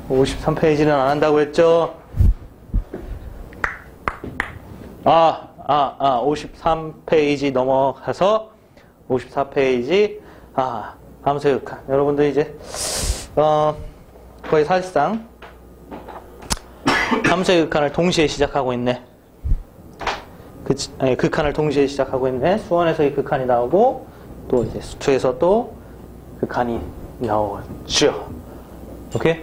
53페이지는 안 한다고 했죠? 53페이지 넘어가서 54페이지 함수의 극한. 여러분들 이제 거의 사실상 함수의 극한을 동시에 시작하고 있네. 극한을 동시에 시작하고 있네. 수원에서 이 극한이 나오고 또 이제 수투에서 또 극한이 나오죠. 오케이?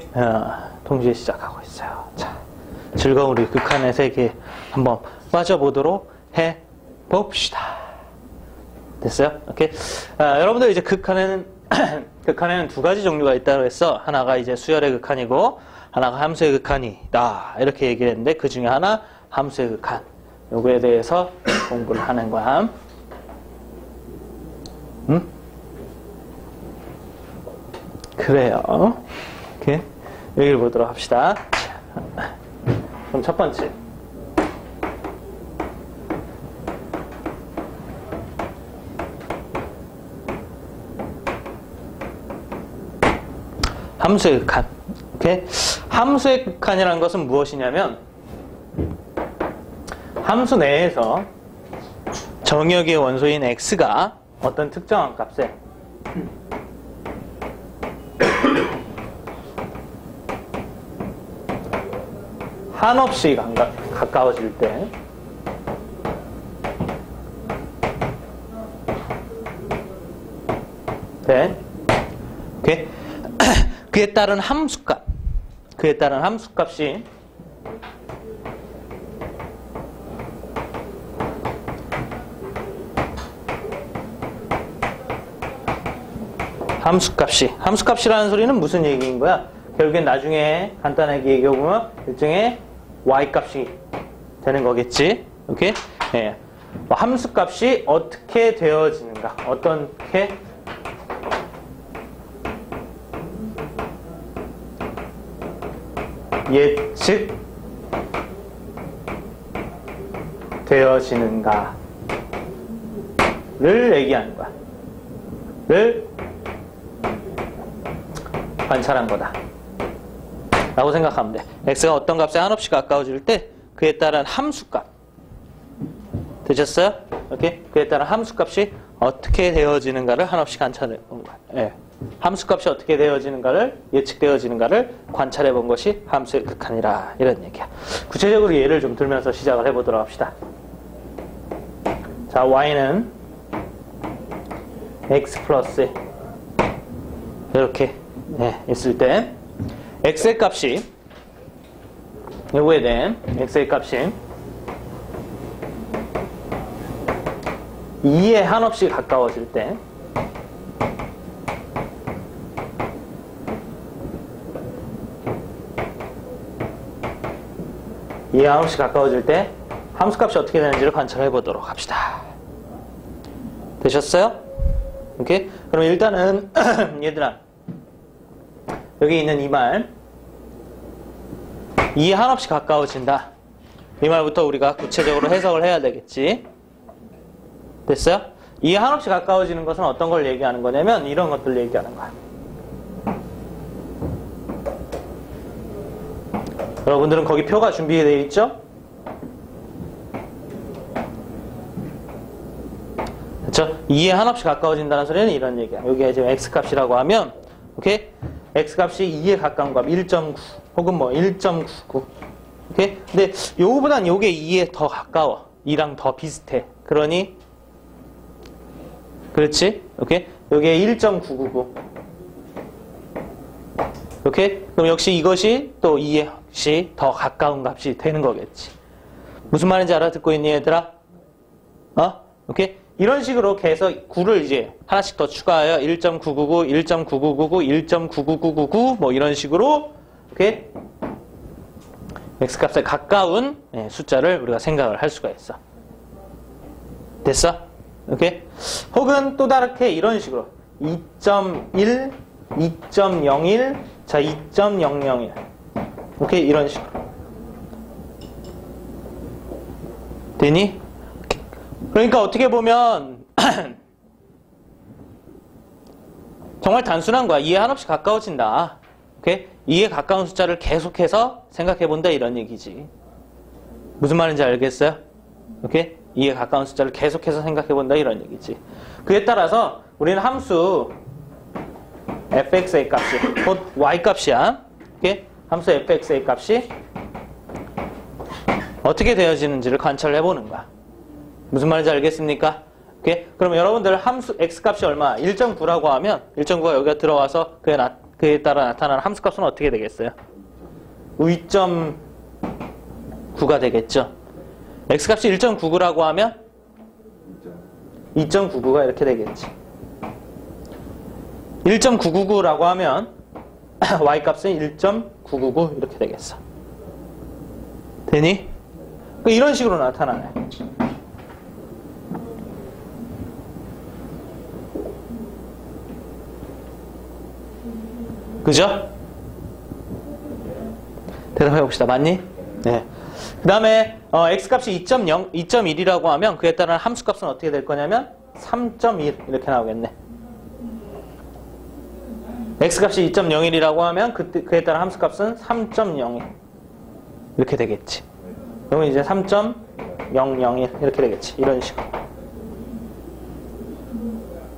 동시에 시작하고 있어요. 자, 즐거운 우리 극한의 세계 한번 빠져보도록 해 봅시다. 됐어요? 오케이? 여러분들 이제 극한에는 두 가지 종류가 있다고 했어. 하나가 이제 수열의 극한이고 하나가 함수의 극한이다. 이렇게 얘기를 했는데 그 중에 하나 함수의 극한. 요거에 대해서 공부를 하는 거야. 응? 그래요. 오케이. 여기를 보도록 합시다. 그럼 첫 번째. 함수의 극한. 오케이? 함수의 극한이라는 것은 무엇이냐면 함수 내에서 정역의 원소인 x가 어떤 특정한 값에 한없이 가까워질 때 네. 오케이? 그에 따른 함수값이 함수값이라는 소리는 무슨 얘기인 거야? 결국엔 나중에 간단하게 얘기해보면 일종의 y값이 되는 거겠지. 오케이? 예. 함수값이 어떻게 되어지는가? 어떻게 예측 되어지는가를 얘기하는 거야. 를 관찰한 거다 라고 생각하면 돼. x가 어떤 값에 한없이 가까워질 때 그에 따른 함수값 되셨어요? 오케이? 그에 따른 함수값이 어떻게 되어지는가를 한없이 관찰해 본 거야. 예. 함수값이 어떻게 되어지는가를 예측되어지는가를 관찰해 본 것이 함수의 극한이라 이런 얘기야. 구체적으로 예를 좀 들면서 시작을 해보도록 합시다. 자, y는 x 플러스 이렇게 있을 때 x의 값이 요거에 대한 x의 값이 2에 한없이 가까워질 때 이에 한없이 가까워질 때 함수값이 어떻게 되는지를 관찰해 보도록 합시다. 되셨어요? 오케이? 그럼 일단은 얘들아 여기 있는 이 말 2에 한없이 가까워진다. 이 말부터 우리가 구체적으로 해석을 해야 되겠지. 됐어요? 2에 한없이 가까워지는 것은 어떤 걸 얘기하는 거냐면 이런 것들 얘기하는 거야. 여러분들은 거기 표가 준비되어 있죠? 그렇죠? 2에 한없이 가까워진다는 소리는 이런 얘기야. 여기에 지금 x값이라고 하면 오케이? x값이 2에 가까운 값 1.9 혹은 뭐 1.99 오케이? 근데 요거보단 요게 2에 더 가까워. 2랑 더 비슷해. 그러니 그렇지? 오케이? 요게 1.999 오케이? 그럼 역시 이것이 또 2에 더 가까운 값이 되는 거겠지. 무슨 말인지 알아듣고 있니 얘들아? 오케이? 이런 식으로 계속 9를 이제 하나씩 더 추가하여 1.999, 1.9999, 1.99999 뭐 이런 식으로 오케이? x값에 가까운 숫자를 우리가 생각을 할 수가 있어. 됐어? 오케이? 혹은 또 다르게 이런 식으로 2.1, 2.01, 자 2.001 오케이? 이런 식으로 되니? 그러니까 어떻게 보면 정말 단순한 거야. 2에 한없이 가까워진다. 오케이? 2에 가까운 숫자를 계속해서 생각해본다 이런 얘기지. 무슨 말인지 알겠어요? 오케이? 2에 가까운 숫자를 계속해서 생각해본다 이런 얘기지. 그에 따라서 우리는 함수 fx의 값이 곧 y 값이야. 오케이? 함수 fx의 값이 어떻게 되어지는지를 관찰을 해보는 거야. 무슨 말인지 알겠습니까? 오케이? 그럼 여러분들 함수 x 값이 얼마? 1.9라고 하면 1.9가 여기가 들어와서 그에 따라 나타나는 함수 값은 어떻게 되겠어요? 2.9가 되겠죠. x 값이 1.99라고 하면 2.99가 이렇게 되겠지. 1.999라고 하면 y 값은 1.999 이렇게 되겠어. 되니? 이런 식으로 나타나네. 그죠? 대답해 봅시다. 맞니? 네. 그 다음에 x값이 2.0, 2.1이라고 하면 그에 따른 함수값은 어떻게 될 거냐면 3.1 이렇게 나오겠네. x값이 2.01이라고 하면 그에 따른 함수값은 3.01 이렇게 되겠지. 그러면 이제 3.001 이렇게 되겠지. 이런 식으로.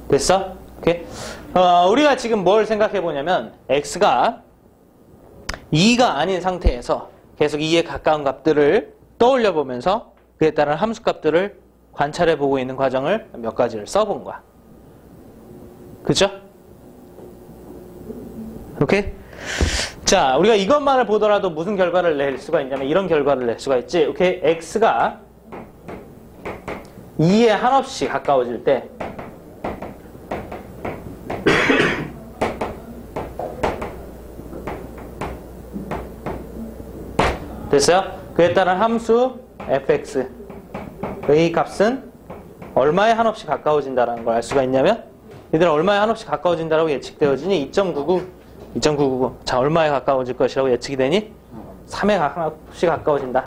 됐어? 오케이? 우리가 지금 뭘 생각해 보냐면 x가 2가 아닌 상태에서 계속 2에 가까운 값들을 떠올려 보면서 그에 따른 함수 값들을 관찰해 보고 있는 과정을 몇 가지를 써본 거야. 그죠? 오케이? 자, 우리가 이것만을 보더라도 무슨 결과를 낼 수가 있냐면 이런 결과를 낼 수가 있지. 오케이? x가 2에 한없이 가까워질 때 됐어요? 그에 따른 함수 fx의 값은 얼마에 한없이 가까워진다는 걸 알 수가 있냐면 얘들아 얼마에 한없이 가까워진다라고 예측되어지니 2.999 자 얼마에 가까워질 것이라고 예측이 되니 3에 한없이 가까워진다.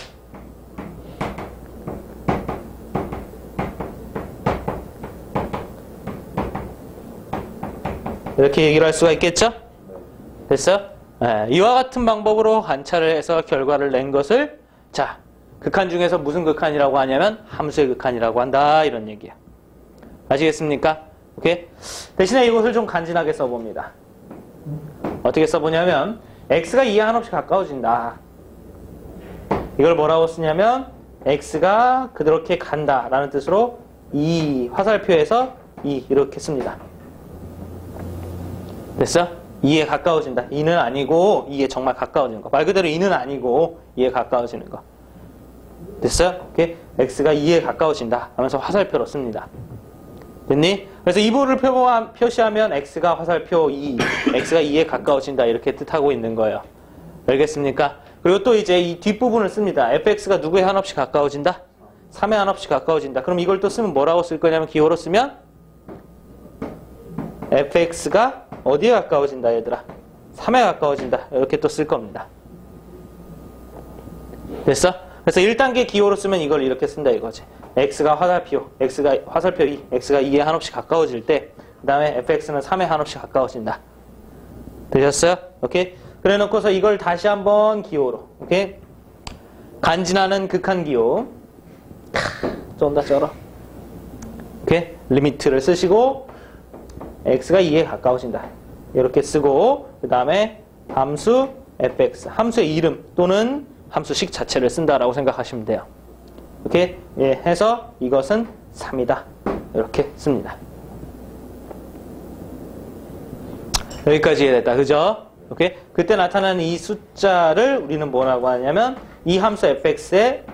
이렇게 얘기를 할 수가 있겠죠? 됐어요? 네, 이와 같은 방법으로 관찰을 해서 결과를 낸 것을 자 극한 중에서 무슨 극한이라고 하냐면 함수의 극한이라고 한다 이런 얘기야. 아시겠습니까? 오케이? 대신에 이것을 좀 간지나게 써봅니다. 어떻게 써보냐면 x가 2에 한없이 가까워진다. 이걸 뭐라고 쓰냐면 x가 그렇게 간다 라는 뜻으로 이 화살표에서 이렇게 씁니다. 됐어? 2에 가까워진다. 2는 아니고 2에 정말 가까워지는 거. 말 그대로 2는 아니고 2에 가까워지는 거. 됐어요? 오케이? x가 2에 가까워진다 하면서 화살표로 씁니다. 됐니? 그래서 이 부분을 표시하면 x가 화살표 2, x가 2에 가까워진다 이렇게 뜻하고 있는 거예요. 알겠습니까? 그리고 또 이제 이 뒷부분을 씁니다. fx가 누구에 한없이 가까워진다? 3에 한없이 가까워진다. 그럼 이걸 또 쓰면 뭐라고 쓸 거냐면 기호로 쓰면 fx가 어디에 가까워진다 얘들아? 3에 가까워진다. 이렇게 또 쓸 겁니다. 됐어? 그래서 1단계 기호로 쓰면 이걸 이렇게 쓴다 이거지. x가 화살표 2, x가 2에 한없이 가까워질 때 그 다음에 fx는 3에 한없이 가까워진다. 되셨어요? 오케이? 그래 놓고서 이걸 다시 한번 기호로 오케이? 간지나는 극한 기호 쫀다 쩔어. 오케이? 리미트를 쓰시고 x가 2에 가까워진다. 이렇게 쓰고 그 다음에 함수 fx, 함수의 이름 또는 함수식 자체를 쓴다라고 생각하시면 돼요. 이렇게 해서 이것은 3이다. 이렇게 씁니다. 여기까지 이해됐다. 그죠? 오케이? 그때 나타나는 이 숫자를 우리는 뭐라고 하냐면 이 함수 fx에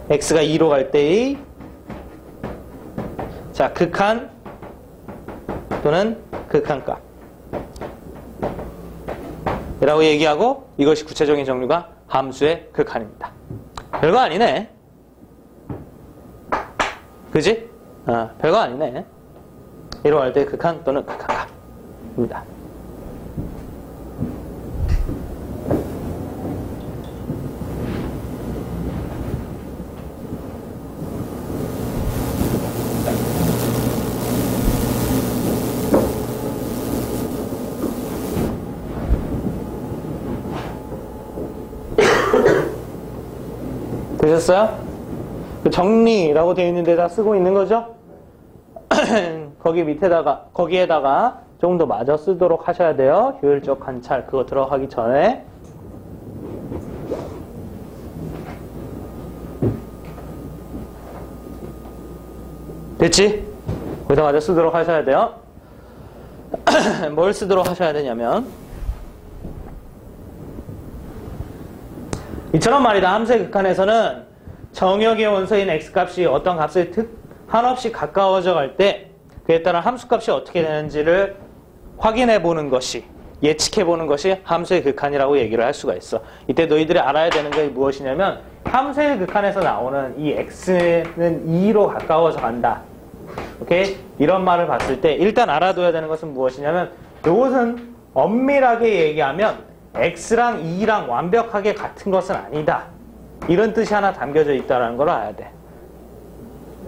x가 2로 갈 때의 자 극한 또는 극한값 이라고 얘기하고 이것이 구체적인 정류가 함수의 극한입니다. 별거 아니네. 그지? 별거 아니네. 이로 할 때 극한 또는 극한값입니다. 되셨어요? 그 정리라고 되어 있는 데다 쓰고 있는 거죠? 거기 밑에다가, 거기에다가 조금 더 마저 쓰도록 하셔야 돼요. 효율적 관찰, 그거 들어가기 전에. 됐지? 거기다 마저 쓰도록 하셔야 돼요. 뭘 쓰도록 하셔야 되냐면, 이처럼 말이다. 함수의 극한에서는 정역의 원소인 x값이 어떤 값에 한없이 가까워져 갈 때 그에 따라 함수값이 어떻게 되는지를 확인해 보는 것이, 예측해 보는 것이 함수의 극한이라고 얘기를 할 수가 있어. 이때 너희들이 알아야 되는 게 무엇이냐면 함수의 극한에서 나오는 이 x는 2로 가까워져 간다. 오케이? 이런 말을 봤을 때 일단 알아둬야 되는 것은 무엇이냐면 이것은 엄밀하게 얘기하면 x랑 2랑 완벽하게 같은 것은 아니다. 이런 뜻이 하나 담겨져 있다는 걸 알아야 돼.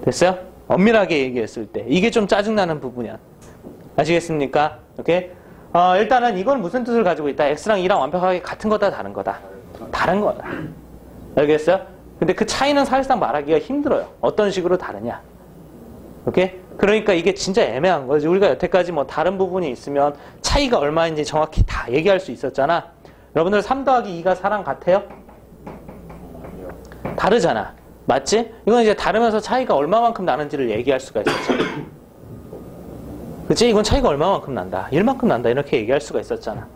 됐어요? 엄밀하게 얘기했을 때. 이게 좀 짜증나는 부분이야. 아시겠습니까? 오케이? 일단은 이건 무슨 뜻을 가지고 있다? x랑 2랑 완벽하게 같은 거다, 다른 거다? 다른 거다. 알겠어요? 근데 그 차이는 사실상 말하기가 힘들어요. 어떤 식으로 다르냐? 오케이? 그러니까 이게 진짜 애매한 거지. 우리가 여태까지 뭐 다른 부분이 있으면 차이가 얼마인지 정확히 다 얘기할 수 있었잖아. 여러분들 3 더하기 2가 4랑 같아요? 다르잖아. 맞지? 이건 이제 다르면서 차이가 얼마만큼 나는지를 얘기할 수가 있었죠. 그치? 이건 차이가 얼마만큼 난다. 1만큼 난다. 이렇게 얘기할 수가 있었잖아.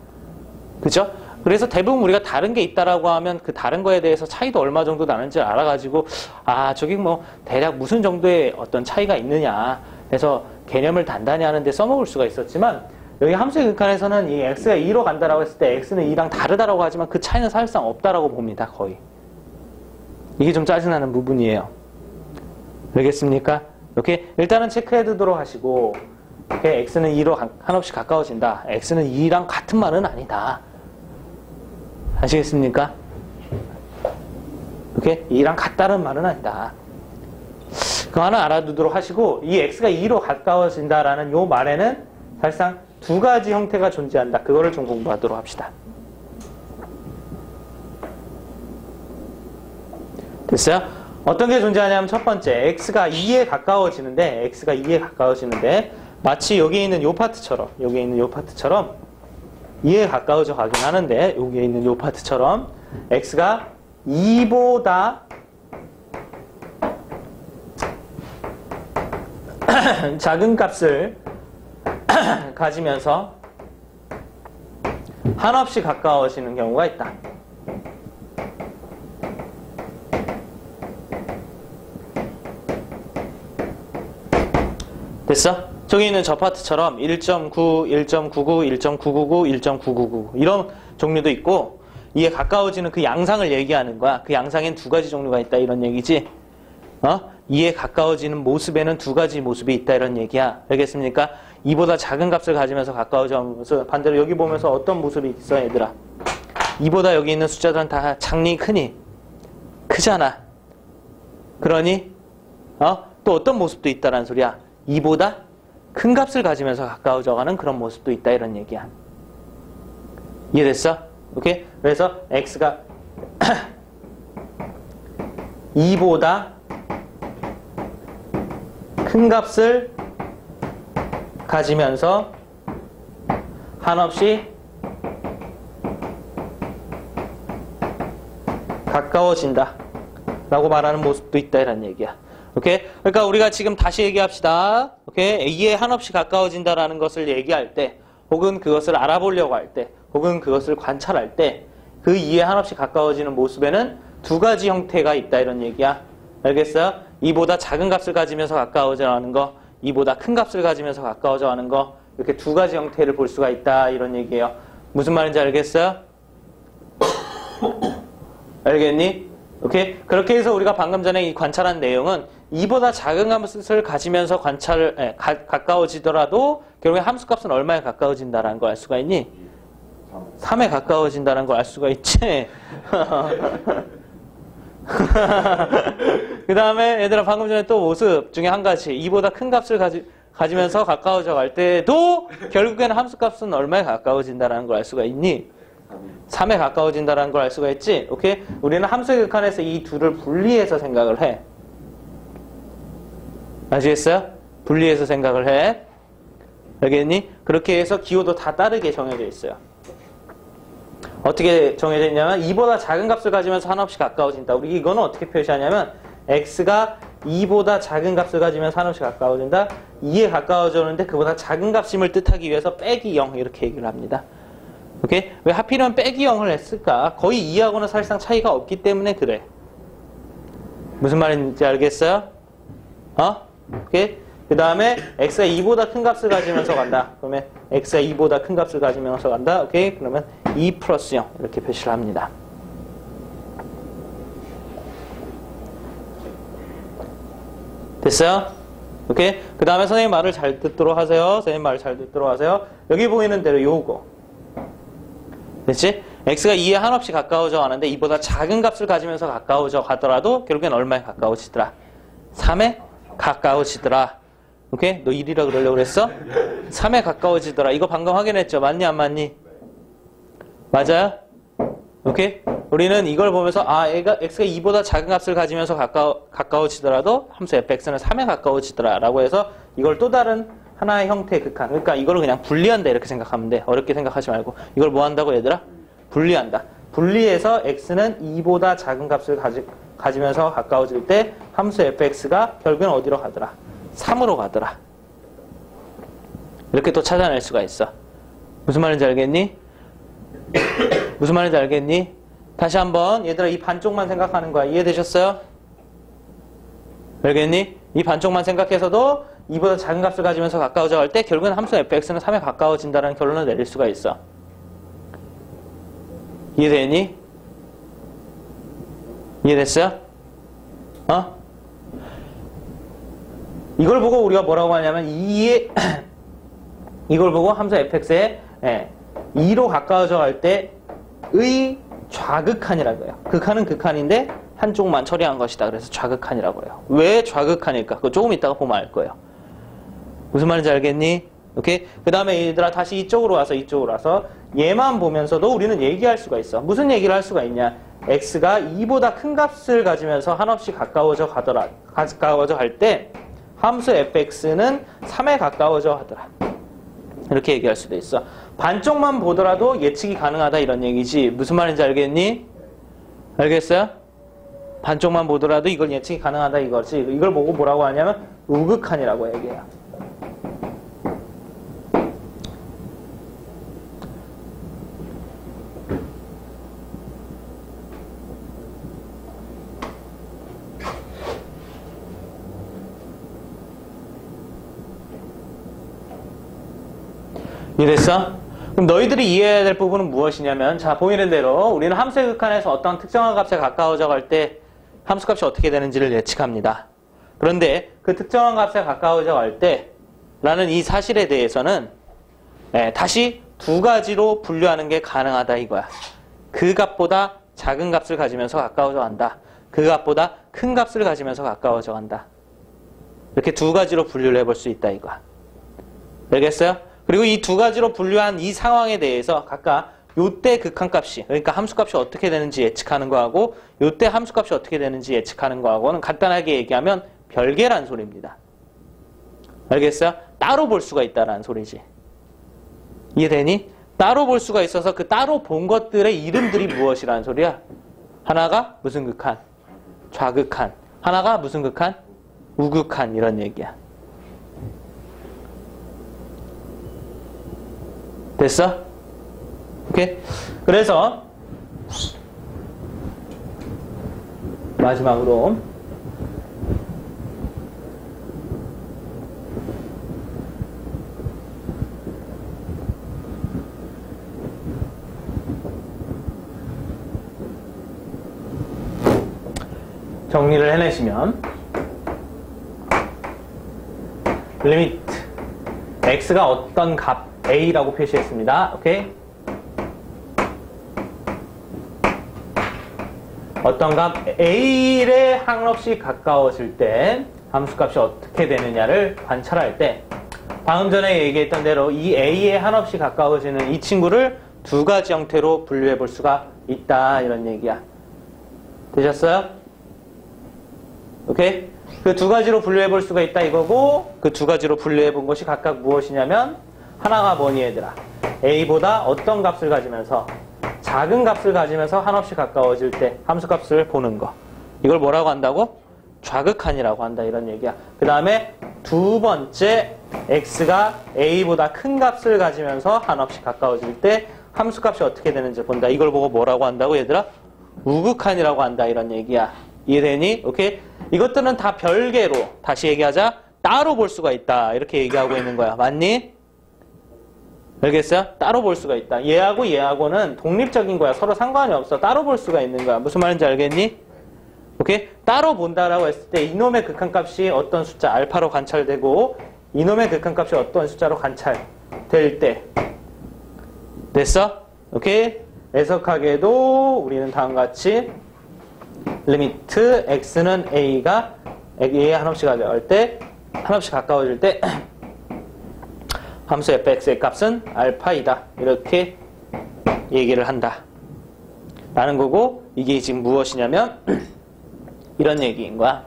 그죠? 그래서 대부분 우리가 다른 게 있다라고 하면 그 다른 거에 대해서 차이도 얼마 정도 나는지 알아가지고 아, 저기 뭐 대략 무슨 정도의 어떤 차이가 있느냐. 그래서 개념을 단단히 하는데 써먹을 수가 있었지만 여기 함수의 극한에서는 이 x가 2로 간다라고 했을 때 x는 2랑 다르다라고 하지만 그 차이는 사실상 없다라고 봅니다. 거의. 이게 좀 짜증나는 부분이에요. 알겠습니까? 이렇게 일단은 체크해 두도록 하시고 이렇게 x는 2로 한없이 가까워진다. x는 2랑 같은 말은 아니다. 아시겠습니까? 이렇게 2랑 같다는 말은 아니다. 그거 하나 알아두도록 하시고 이 x가 2로 가까워진다라는 요 말에는 사실상 두 가지 형태가 존재한다. 그거를 좀 공부하도록 합시다. 됐어요? 어떤 게 존재하냐면 첫 번째 x가 2에 가까워지는데 마치 여기에 있는 요 파트처럼 2에 가까워져 가긴 하는데 여기에 있는 요 파트처럼 x가 2보다 작은 값을 가지면서 한없이 가까워지는 경우가 있다. 됐어? 저기 있는 저 파트처럼 1.9, 1.99, 1.999, 1.999 이런 종류도 있고 이에 가까워지는 그 양상을 얘기하는 거야. 그 양상엔 두 가지 종류가 있다 이런 얘기지. 이에 가까워지는 모습에는 두 가지 모습이 있다 이런 얘기야. 알겠습니까? 이보다 작은 값을 가지면서 가까워져서 반대로 여기 보면서 어떤 모습이 있어 얘들아. 이보다 여기 있는 숫자들은 다 작니 크니? 크잖아. 그러니 또 어떤 모습도 있다라는 소리야. 이보다 큰 값을 가지면서 가까워져가는 그런 모습도 있다 이런 얘기야. 이해됐어? 오케이? 그래서 x가 2보다 큰 값을 가지면서 한없이 가까워진다 라고 말하는 모습도 있다 이런 얘기야. 오케이? 그러니까 우리가 지금 다시 얘기합시다. 오케이? 이에 한없이 가까워진다라는 것을 얘기할 때, 혹은 그것을 알아보려고 할 때, 혹은 그것을 관찰할 때, 그 이에 한없이 가까워지는 모습에는 두 가지 형태가 있다 이런 얘기야. 알겠어요? 이보다 작은 값을 가지면서 가까워져 가는 거, 이보다 큰 값을 가지면서 가까워져 가는 거, 이렇게 두 가지 형태를 볼 수가 있다 이런 얘기예요. 무슨 말인지 알겠어요? 알겠니? 오케이? 그렇게 해서 우리가 방금 전에 이 관찰한 내용은 이보다 작은 값을 가지면서 가까워지더라도 결국에 함수값은 얼마에 가까워진다라는 걸 알 수가 있니? 3에 가까워진다는 걸 알 수가 있지? 그 다음에 얘들아 방금 전에 또 모습 중에 한 가지 이보다 큰 값을 가지면서 가까워져 갈 때도 결국에는 함수값은 얼마에 가까워진다는 걸 알 수가 있니? 3에 가까워진다는 걸 알 수가 있지? 오케이? 우리는 함수의 극한에서 이 둘을 분리해서 생각을 해. 아시겠어요? 분리해서 생각을 해. 알겠니? 그렇게 해서 기호도 다 다르게 정해져 있어요. 어떻게 정해져 있냐면 2보다 작은 값을 가지면서 한없이 가까워진다. 우리 이거는 어떻게 표시하냐면 x가 2보다 작은 값을 가지면서 한없이 가까워진다. 2에 가까워졌는데 그보다 작은 값임을 뜻하기 위해서 빼기 0 이렇게 얘기를 합니다. 오케이? 왜 하필이면 빼기 0을 했을까? 거의 2하고는 사실상 차이가 없기 때문에 그래. 무슨 말인지 알겠어요? 오케이? 그 다음에 x가 2보다 큰 값을 가지면서 간다. 그러면 x가 2보다 큰 값을 가지면서 간다. 오케이? 그러면 2 플러스 0 이렇게 표시를 합니다. 됐어요? 오케이? 그 다음에 선생님 말을 잘 듣도록 하세요. 선생님 말을 잘 듣도록 하세요. 여기 보이는 대로 요거. 됐지? x가 2에 한없이 가까워져 가는데 2보다 작은 값을 가지면서 가까워져 가더라도 결국엔 얼마에 가까워지더라? 3에 가까워지더라. 오케이? 너 1이라 그러려고 그랬어? 3에 가까워지더라. 이거 방금 확인했죠? 맞니 안 맞니? 맞아요? 오케이? 우리는 이걸 보면서 x가 2보다 작은 값을 가지면서 가까워지더라도 함수 fx는 3에 가까워지더라 라고 해서 이걸 또 다른 하나의 형태의 극한. 그러니까 이걸 그냥 분리한다 이렇게 생각하면 돼. 어렵게 생각하지 말고. 이걸 뭐 한다고 얘들아? 분리한다. 분리해서 x는 2보다 작은 값을 가지면서 가까워질 때 함수 fx가 결국엔 어디로 가더라? 3으로 가더라. 이렇게 또 찾아낼 수가 있어. 무슨 말인지 알겠니? 무슨 말인지 알겠니? 다시 한번 얘들아 이 반쪽만 생각하는 거야. 이해되셨어요? 알겠니? 이 반쪽만 생각해서도 2보다 작은 값을 가지면서 가까워져 갈 때 결국엔 함수 fx는 3에 가까워진다는 결론을 내릴 수가 있어. 이해되니? 이해됐어요? 이걸 보고 우리가 뭐라고 하냐면 이걸 보고 함수 fx에 2로 가까워져 갈 때의 좌극한이라고 해요. 극한은 극한인데 한쪽만 처리한 것이다. 그래서 좌극한이라고 해요. 왜 좌극한일까? 그거 조금 이따가 보면 알 거예요. 무슨 말인지 알겠니? 오케이? 그 다음에 얘들아 다시 이쪽으로 와서 얘만 보면서도 우리는 얘기할 수가 있어. 무슨 얘기를 할 수가 있냐? x가 2보다 큰 값을 가지면서 한없이 가까워져 갈 때 함수 fx는 3에 가까워져 하더라. 이렇게 얘기할 수도 있어. 반쪽만 보더라도 예측이 가능하다 이런 얘기지. 무슨 말인지 알겠니? 알겠어요? 반쪽만 보더라도 이걸 예측이 가능하다 이거지. 이걸 보고 뭐라고 하냐면 우극한이라고 얘기해요. 이해됐어? 그럼 너희들이 이해해야 될 부분은 무엇이냐면 자 보이는 대로 우리는 함수의 극한에서 어떤 특정한 값에 가까워져 갈 때 함수값이 어떻게 되는지를 예측합니다. 그런데 그 특정한 값에 가까워져 갈 때 라는 이 사실에 대해서는 다시 두 가지로 분류하는 게 가능하다 이거야. 그 값보다 작은 값을 가지면서 가까워져 간다. 그 값보다 큰 값을 가지면서 가까워져 간다. 이렇게 두 가지로 분류를 해볼 수 있다 이거야. 알겠어요? 그리고 이 두 가지로 분류한 이 상황에 대해서 각각 요때 극한값이 그러니까 함수값이 어떻게 되는지 예측하는 거하고 요때 함수값이 어떻게 되는지 예측하는 거하고는 간단하게 얘기하면 별개란 소리입니다. 알겠어요? 따로 볼 수가 있다라는 소리지. 이해되니? 따로 볼 수가 있어서 그 따로 본 것들의 이름들이 무엇이라는 소리야? 하나가 무슨 극한? 좌극한. 하나가 무슨 극한? 우극한 이런 얘기야. 됐어? 오케이? 그래서 마지막으로 정리를 해내시면 리미트 x가 어떤 값 a라고 표시했습니다. 오케이? 어떤 값 a에 한없이 가까워질 때 함수값이 어떻게 되느냐를 관찰할 때 방금 전에 얘기했던 대로 이 a에 한없이 가까워지는 이 친구를 두 가지 형태로 분류해 볼 수가 있다. 이런 얘기야. 되셨어요? 오케이? 그 두 가지로 분류해 볼 수가 있다 이거고, 그 두 가지로 분류해 본 것이 각각 무엇이냐면, 하나가 뭐니 얘들아? A보다 어떤 값을 가지면서, 작은 값을 가지면서 한없이 가까워질 때 함수값을 보는 거. 이걸 뭐라고 한다고? 좌극한이라고 한다. 이런 얘기야. 그 다음에 두 번째, X가 A보다 큰 값을 가지면서 한없이 가까워질 때 함수값이 어떻게 되는지 본다. 이걸 보고 뭐라고 한다고 얘들아? 우극한이라고 한다. 이런 얘기야. 이해되니? 오케이? 이것들은 다 별개로, 다시 얘기하자, 따로 볼 수가 있다. 이렇게 얘기하고 있는 거야. 맞니? 알겠어요? 따로 볼 수가 있다. 얘하고 얘하고는 독립적인 거야. 서로 상관이 없어. 따로 볼 수가 있는 거야. 무슨 말인지 알겠니? 오케이? 따로 본다라고 했을 때 이놈의 극한값이 어떤 숫자 알파로 관찰되고 이놈의 극한값이 어떤 숫자로 관찰될 때 됐어? 오케이? 애석하게도 우리는 다음과 같이 리미트 x는 a가 a에 한없이 가까워질 때 한없이 가까워질 때 함수 fx의 값은 알파이다. 이렇게 얘기를 한다. 라는 거고, 이게 지금 무엇이냐면 이런 얘기인 거야.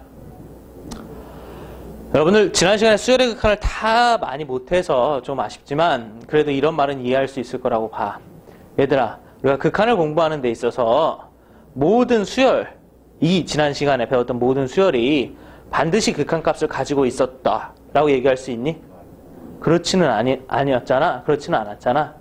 여러분들 지난 시간에 수열의 극한을 다 많이 못해서 좀 아쉽지만 그래도 이런 말은 이해할 수 있을 거라고 봐. 얘들아, 우리가 극한을 공부하는 데 있어서 모든 수열, 이 지난 시간에 배웠던 모든 수열이 반드시 극한값을 가지고 있었다 라고 얘기할 수 있니? 그렇지는 아니었잖아. 그렇지는 않았잖아.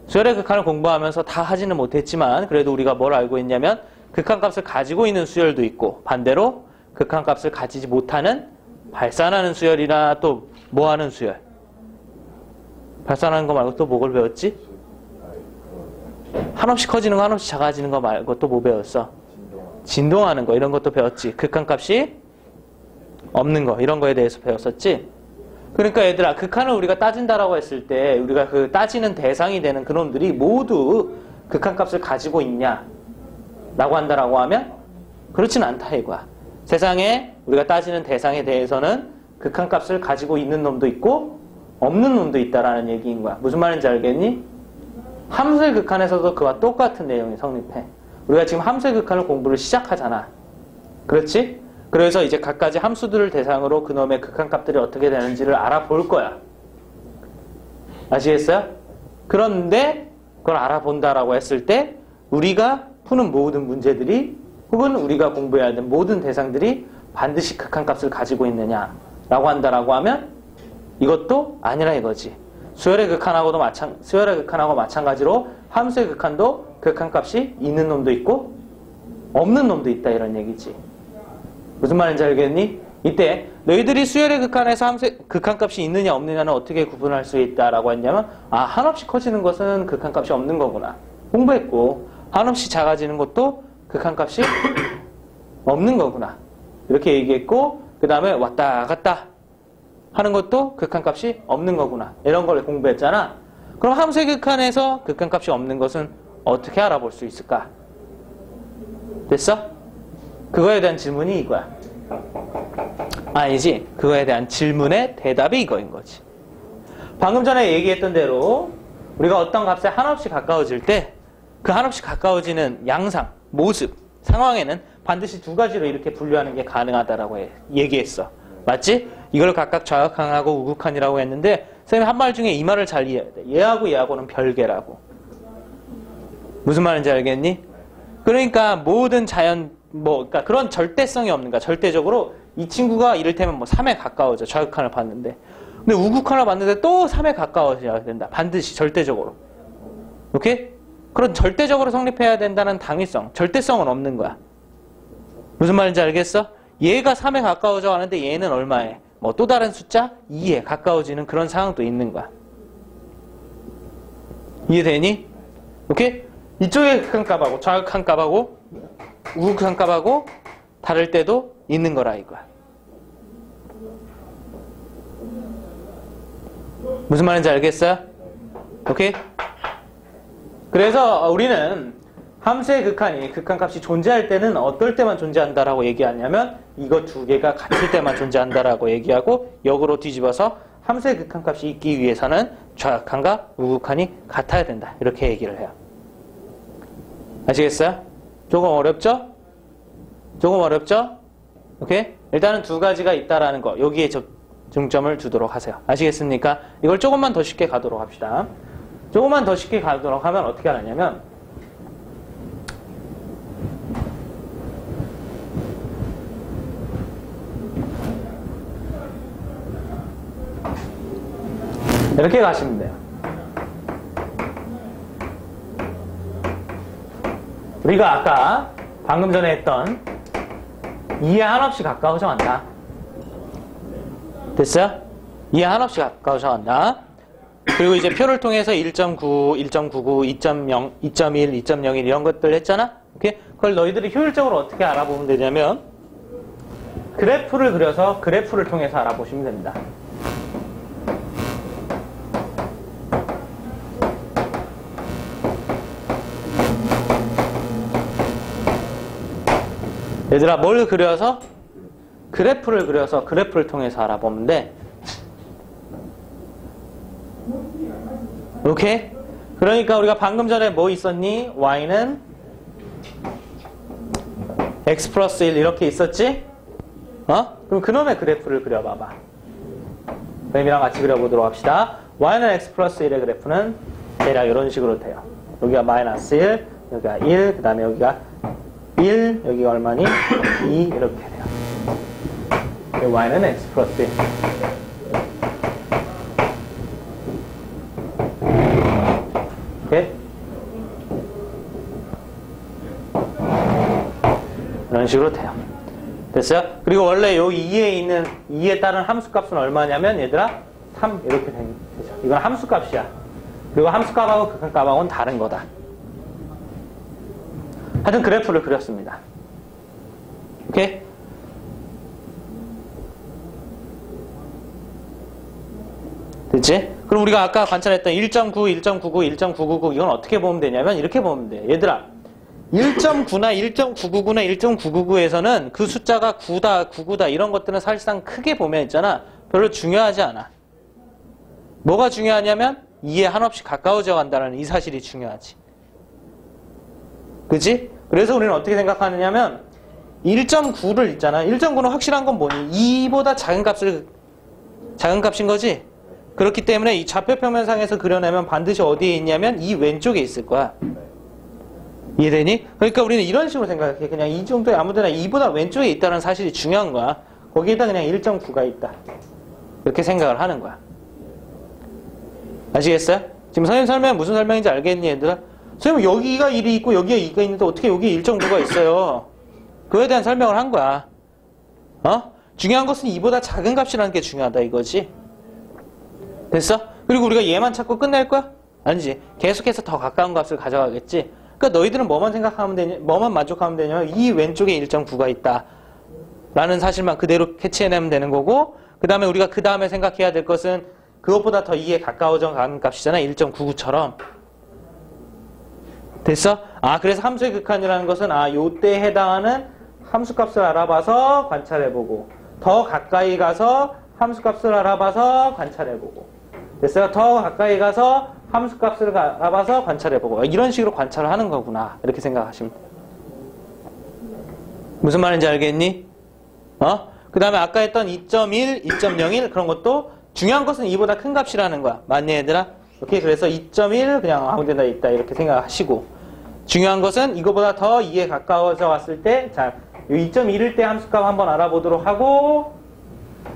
수열의 극한을 공부하면서 다 하지는 못했지만 그래도 우리가 뭘 알고 있냐면 극한값을 가지고 있는 수열도 있고 반대로 극한값을 가지지 못하는 발산하는 수열이나 또 뭐하는 수열. 발산하는 거 말고 또 뭐를 배웠지? 한없이 커지는 거 한없이 작아지는 거 말고 또 뭐 배웠어? 진동하는 거 이런 것도 배웠지. 극한값이 없는 거 이런 거에 대해서 배웠었지. 그러니까 얘들아 극한을 우리가 따진다라고 했을 때 우리가 그 따지는 대상이 되는 그놈들이 모두 극한값을 가지고 있냐 라고 한다라고 하면 그렇진 않다 이거야. 세상에 우리가 따지는 대상에 대해서는 극한값을 가지고 있는 놈도 있고 없는 놈도 있다라는 얘기인 거야. 무슨 말인지 알겠니? 함수의 극한에서도 그와 똑같은 내용이 성립해. 우리가 지금 함수의 극한을 공부를 시작하잖아. 그렇지? 그래서 이제 각가지 함수들을 대상으로 그놈의 극한값들이 어떻게 되는지를 알아볼 거야. 아시겠어요? 그런데 그걸 알아본다라고 했을 때 우리가 푸는 모든 문제들이 혹은 우리가 공부해야 하는 모든 대상들이 반드시 극한값을 가지고 있느냐라고 한다라고 하면 이것도 아니라 이거지. 수열의 극한하고 마찬가지로 함수의 극한도 극한값이 있는 놈도 있고 없는 놈도 있다 이런 얘기지. 무슨 말인지 알겠니? 이때 너희들이 수열의 극한에서 함수의 극한값이 있느냐 없느냐는 어떻게 구분할 수 있다라고 했냐면 한없이 커지는 것은 극한값이 없는 거구나. 공부했고 한없이 작아지는 것도 극한값이 없는 거구나. 이렇게 얘기했고 그 다음에 왔다 갔다 하는 것도 극한값이 없는 거구나. 이런 걸 공부했잖아. 그럼 함수의 극한에서 극한값이 없는 것은 어떻게 알아볼 수 있을까? 됐어? 그거에 대한 질문이 이거야. 아니지. 그거에 대한 질문의 대답이 이거인 거지. 방금 전에 얘기했던 대로 우리가 어떤 값에 한없이 가까워질 때 그 한없이 가까워지는 양상, 모습, 상황에는 반드시 두 가지로 이렇게 분류하는 게 가능하다라고 얘기했어. 맞지? 이걸 각각 좌극한하고 우극한이라고 했는데 선생님이 한 말 중에 이 말을 잘 이해해야 돼. 얘하고 얘하고는 별개라고. 무슨 말인지 알겠니? 그러니까 모든 자연 그러니까 그런 절대성이 없는 거야. 절대적으로 이 친구가 이를테면 3에 가까워져. 좌극한을 봤는데. 근데 우극한을 봤는데 또 3에 가까워져야 된다. 반드시 절대적으로. 오케이? 그런 절대적으로 성립해야 된다는 당위성, 절대성은 없는 거야. 무슨 말인지 알겠어? 얘가 3에 가까워져 가는데 얘는 얼마에? 또 다른 숫자 2에 가까워지는 그런 상황도 있는 거야. 이해되니? 오케이? 이쪽의 극한값하고 좌극한값하고 우극한값하고 다를 때도 있는 거라 이거야. 무슨 말인지 알겠어요? 오케이? 그래서 우리는 함수의 극한이 극한값이 존재할 때는 어떨 때만 존재한다라고 얘기하냐면 이거 두 개가 같을 때만 존재한다라고 얘기하고 역으로 뒤집어서 함수의 극한값이 있기 위해서는 좌극한과 우극한이 같아야 된다. 이렇게 얘기를 해요. 아시겠어요? 조금 어렵죠? 조금 어렵죠? 오케이? 일단은 두 가지가 있다라는 거. 여기에 중점을 두도록 하세요. 아시겠습니까? 이걸 조금만 더 쉽게 가도록 합시다. 조금만 더 쉽게 가도록 하면 어떻게 하느냐면 이렇게 가시면 돼요. 우리가 아까 방금 전에 했던 2에 한없이 가까워져 간다. 됐어요? 2에 한없이 가까워져 간다. 그리고 이제 표를 통해서 1.9, 1.99, 2.0, 2.1, 2.01 이런 것들 했잖아? 오케이? 그걸 너희들이 효율적으로 어떻게 알아보면 되냐면 그래프를 그려서 그래프를 통해서 알아보시면 됩니다. 얘들아, 뭘 그려서? 그래프를 그려서 그래프를 통해서 알아보면 돼. 오케이? 그러니까 우리가 방금 전에 뭐 있었니? y는 x 플러스 1 이렇게 있었지? 그럼 그놈의 그래프를 그려봐봐. 뱀이랑 같이 그려보도록 합시다. y는 x 플러스 1의 그래프는 대략 이런 식으로 돼요. 여기가 마이너스 1, 여기가 1, 그 다음에 여기가 1, 여기가 얼마니? 2 이렇게 돼요. y는 x 플러스 1. 오케이? 이런 식으로 돼요. 됐어요? 그리고 원래 요 2에 있는 2에 따른 함수값은 얼마냐면 얘들아 3 이렇게 되죠. 이건 함수값이야. 그리고 함수값하고 극한값하고는 다른 거다. 하여튼 그래프를 그렸습니다. 오케이? 됐지? 그럼 우리가 아까 관찰했던 1.9, 1.99, 1.999 이건 어떻게 보면 되냐면 이렇게 보면 돼. 얘들아 1.9나 1.999나 1.999에서는 그 숫자가 9다, 99다 이런 것들은 사실상 크게 보면 있잖아. 별로 중요하지 않아. 뭐가 중요하냐면 2에 한없이 가까워져 간다는 이 사실이 중요하지. 그치? 그래서 우리는 어떻게 생각하느냐면 1.9를 있잖아. 1.9는 확실한 건 뭐니? 2보다 작은 값인 거지? 그렇기 때문에 이 좌표평면상에서 그려내면 반드시 어디에 있냐면 이 왼쪽에 있을 거야. 이해되니? 그러니까 우리는 이런 식으로 생각해. 그냥 이 정도에 아무데나 2보다 왼쪽에 있다는 사실이 중요한 거야. 거기에다 그냥 1.9가 있다. 이렇게 생각을 하는 거야. 아시겠어요? 지금 선생님 설명 무슨 설명인지 알겠니 얘들아? 선생님 여기가 1이 있고 여기가 2가 있는데 어떻게 여기에 1.9가 있어요? 그거에 대한 설명을 한 거야. 중요한 것은 2보다 작은 값이라는 게 중요하다 이거지. 됐어? 그리고 우리가 얘만 찾고 끝낼 거야? 아니지. 계속해서 더 가까운 값을 가져가겠지. 그러니까 너희들은 뭐만 만족하면 되냐면 이 왼쪽에 1.9가 있다 라는 사실만 그대로 캐치해내면 되는 거고, 그 다음에 우리가 그 다음에 생각해야 될 것은 그것보다 더 2에 가까워져 가는 값이잖아. 1.99처럼. 됐어? 그래서 함수의 극한이라는 것은 요때에 해당하는 함수값을 알아봐서 관찰해보고, 더 가까이 가서 함수값을 알아봐서 관찰해보고, 됐어요? 더 가까이 가서 함수값을 알아봐서 관찰해보고, 이런 식으로 관찰을 하는 거구나. 이렇게 생각하시면 돼요. 무슨 말인지 알겠니? 그 다음에 아까 했던 2.1, 2.01 그런 것도 중요한 것은 2보다 큰 값이라는 거야. 맞니 얘들아? 오케이. 그래서 2.1 그냥 아무 데나 있다 이렇게 생각하시고, 중요한 것은 이거보다 더 2에 가까워져 왔을 때, 자, 2.1일 때 함수값 한번 알아보도록 하고,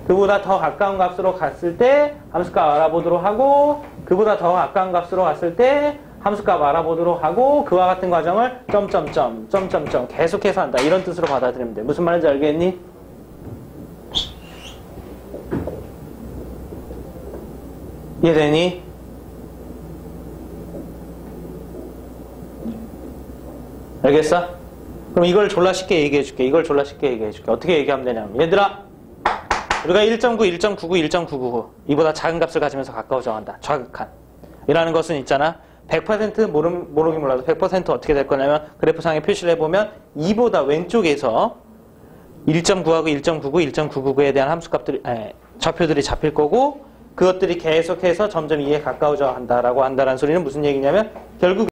그보다 더 가까운 값으로 갔을 때 함수값 알아보도록 하고, 그보다 더 가까운 값으로 갔을 때 함수값 알아보도록 하고, 그와 같은 과정을 점점점 계속해서 한다. 이런 뜻으로 받아들이면 돼. 무슨 말인지 알겠니? 이해되니? 알겠어? 그럼 이걸 졸라 쉽게 얘기해줄게. 어떻게 얘기하면 되냐면, 얘들아, 우리가 1.9, 1.99, 1.999 이보다 작은 값을 가지면서 가까워져 간다. 좌극한 이라는 것은 있잖아. 100% 모르긴 몰라도 100% 어떻게 될 거냐면, 그래프상에 표시를 해보면 2보다 왼쪽에서 1.9하고 1.99, 1.999에 대한 함수값들이 좌표들이 잡힐 거고, 그것들이 계속해서 점점 2에 가까워져 한다라고 한다는 소리는 무슨 얘기냐면 결국